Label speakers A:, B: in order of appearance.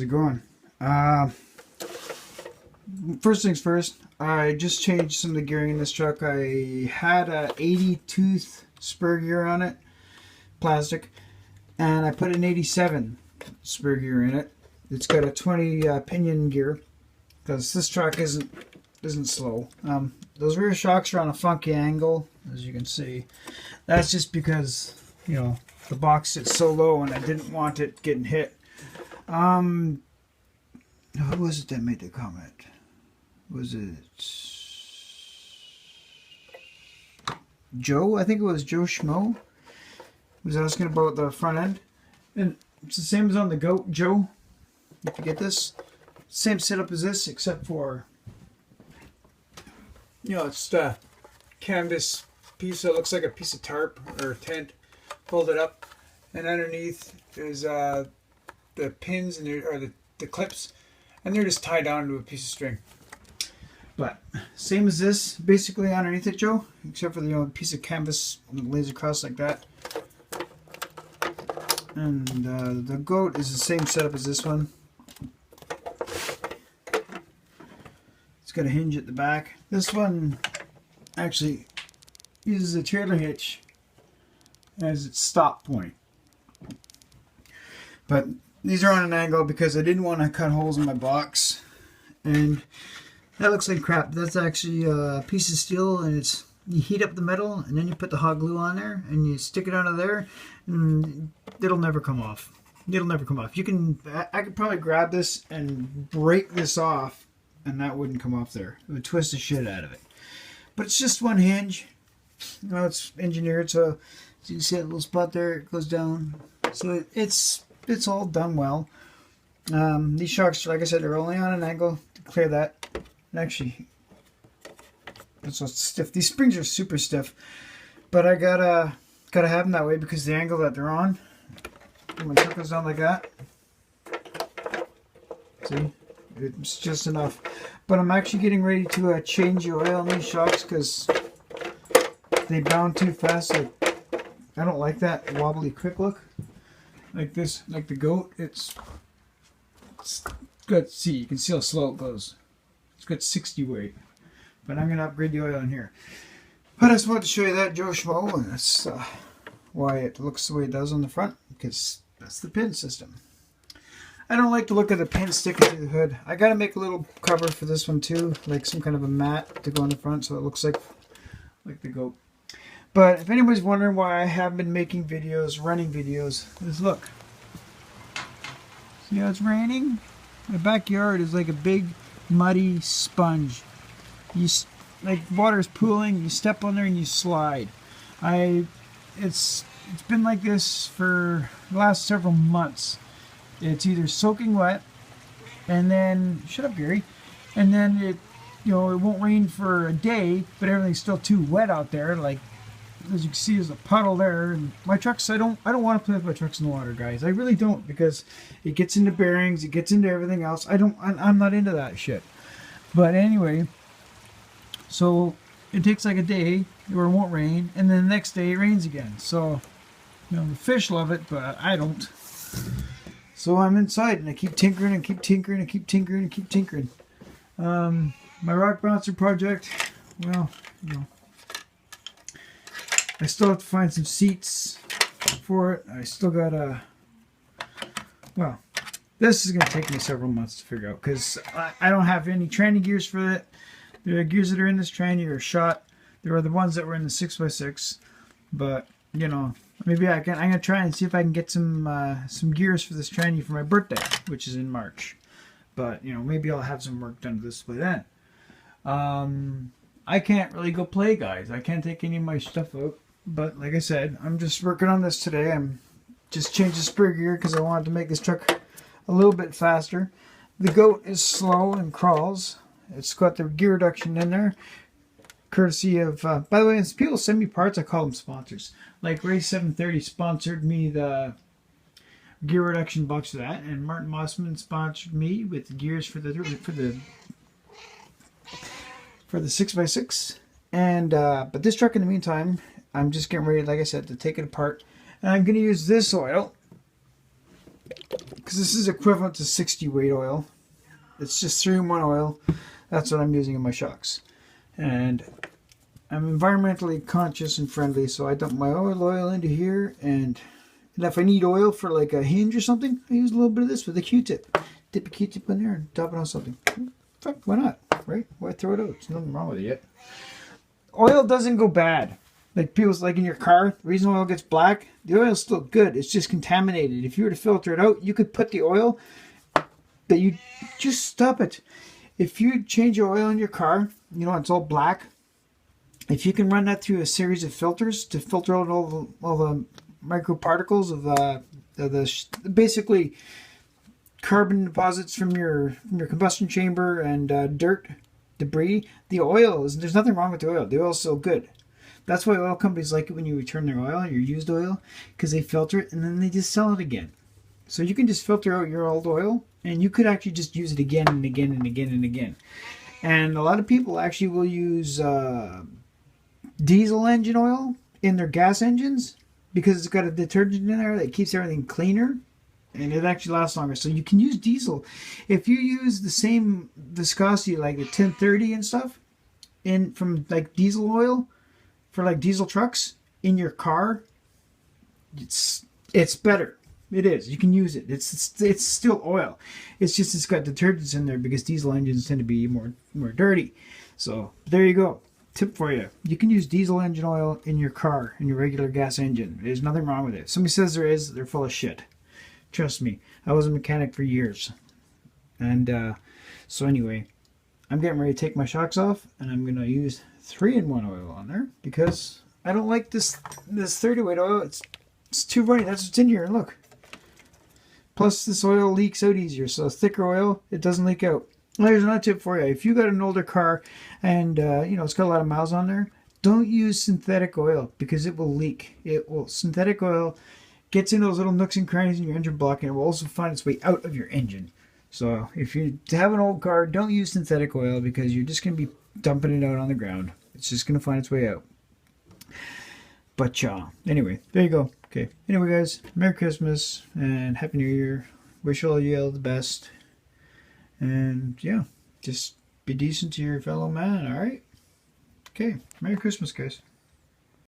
A: it going? First things first, I just changed some of the gearing in this truck. I had a 80 tooth spur gear on it, plastic, and I put an 87 spur gear in it. It's got a 20 pinion gear because this truck isn't slow. Those rear shocks are on a funky angle, as you can see. That's just because, you know, the box sits so low and I didn't want it getting hit. Who was it that made the comment? Was it Joe? I think it was Joe Schmo was asking about the front end. And it's the same as on the Goat, Joe. If you get this, same setup as this, except for, you know, it's the canvas piece that looks like a piece of tarp or tent folded up, and underneath is the pins and the clips, and they're just tied down to a piece of string. But same as this, basically underneath it, Joe, except for the piece of canvas that lays across like that. And the Goat is the same setup as this one. It's got a hinge at the back. This one actually uses a trailer hitch as its stop point. But these are on an angle because I didn't want to cut holes in my box. And that looks like crap. That's actually a piece of steel, and it's, you heat up the metal and then you put the hot glue on there and you stick it under there and it'll never come off. It'll never come off. You can, I could probably grab this and break this off and that wouldn't come off there. It would twist the shit out of it. But it's just one hinge. You know, it's engineered so you can see that little spot there, it goes down. So it's all done well. These shocks, like I said, are only on an angle to clear that. And actually, it's so stiff. These springs are super stiff, but I gotta have them that way because the angle that they're on. When my truck goes down like that, see, it's just enough. But I'm actually getting ready to change the oil on these shocks because they bound too fast. Like, I don't like that wobbly quick look like this, like the Goat. It's good to see. You can see how slow it goes. It's got 60 weight, but I'm going to upgrade the oil in here. But I just wanted to show you that, Joe Schmo, and that's why it looks the way it does on the front, because that's the pin system. I don't like the look of the pin sticking through the hood. I got to make a little cover for this one too, like some kind of a mat to go on the front so it looks like the Goat. But if anybody's wondering why I haven't been making videos, running videos, is look. See how it's raining? My backyard is like a big muddy sponge. Like water is pooling, you step on there and you slide. It's been like this for the last several months. It's either soaking wet and then, shut up Gary, and then it won't rain for a day, but everything's still too wet out there. Like, as you can see, there's a puddle there, and my trucks, I don't want to play with my trucks in the water, guys. I really don't, because it gets into bearings, it gets into everything else. I'm not into that shit. But anyway, so it takes like a day where it won't rain, and then the next day it rains again. So, the fish love it, but I don't. So I'm inside and I keep tinkering and keep tinkering and keep tinkering and keep tinkering. My rock bouncer project, well, I still have to find some seats for it. I still got well, this is going to take me several months to figure out because I don't have any tranny gears for it. The gears that are in this tranny are shot. There are the ones that were in the 6x6, but maybe I'm going to try and see if I can get some gears for this tranny for my birthday, which is in March. But maybe I'll have some work done to this by then. I can't really go play, guys. I can't take any of my stuff out. But like I said, I'm just working on this today. I'm just changing the spur gear because I wanted to make this truck a little bit faster. The Goat is slow and crawls. It's got the gear reduction in there, courtesy of, by the way, as people send me parts, I call them sponsors. Like Ray 730 sponsored me the gear reduction box for that, and Martin Mossman sponsored me with gears for the 6x6. And but this truck, in the meantime, I'm just getting ready, like I said, to take it apart, and I'm going to use this oil because this is equivalent to 60 weight oil. It's just 3-in-1 oil. That's what I'm using in my shocks. And I'm environmentally conscious and friendly, so I dump my oil into here, and if I need oil for like a hinge or something, I use a little bit of this with a Q-tip. Dip a Q-tip in there and drop it on something. Fuck, why not, right? Why throw it out? There's nothing wrong with it yet. Oil doesn't go bad. Like people's, like in your car, the reason oil gets black, the oil's still good. It's just contaminated. If you were to filter it out, you could put the oil, but you just stop it. If you change your oil in your car, you know, it's all black. If you can run that through a series of filters to filter out all the microparticles of the basically carbon deposits from your combustion chamber and dirt, debris, there's nothing wrong with the oil. The oil's still good. That's why oil companies like it when you return their oil, your used oil, because they filter it and then they just sell it again. So you can just filter out your old oil, and you could actually just use it again and again and again and again. And a lot of people actually will use diesel engine oil in their gas engines because it's got a detergent in there that keeps everything cleaner, and it actually lasts longer. So you can use diesel. If you use the same viscosity like the 1030 and stuff from like diesel oil for like diesel trucks in your car, it's better. It is. You can use it. It's still oil. It's just it's got detergents in there because diesel engines tend to be more dirty. So there you go. Tip for you. You can use diesel engine oil in your car, in your regular gas engine. There's nothing wrong with it. Somebody says there is, they're full of shit. Trust me. I was a mechanic for years. And so anyway, I'm getting ready to take my shocks off, and I'm going to use 3-in-1 oil on there because I don't like this 30 weight oil. It's too runny. That's what's in here. And look. Plus, this oil leaks out easier. So thicker oil, it doesn't leak out. Here's another tip for you. If you got an older car and you know it's got a lot of miles on there, don't use synthetic oil because it will leak. Synthetic oil gets in those little nooks and crannies in your engine block, and it will also find its way out of your engine. So if you have an old car, don't use synthetic oil because you're just going to be dumping it out on the ground. It's just going to find its way out. But anyway, there you go. Okay. Anyway, guys, Merry Christmas and Happy New Year. Wish all you all the best. And yeah, just be decent to your fellow man, all right? Okay. Merry Christmas, guys.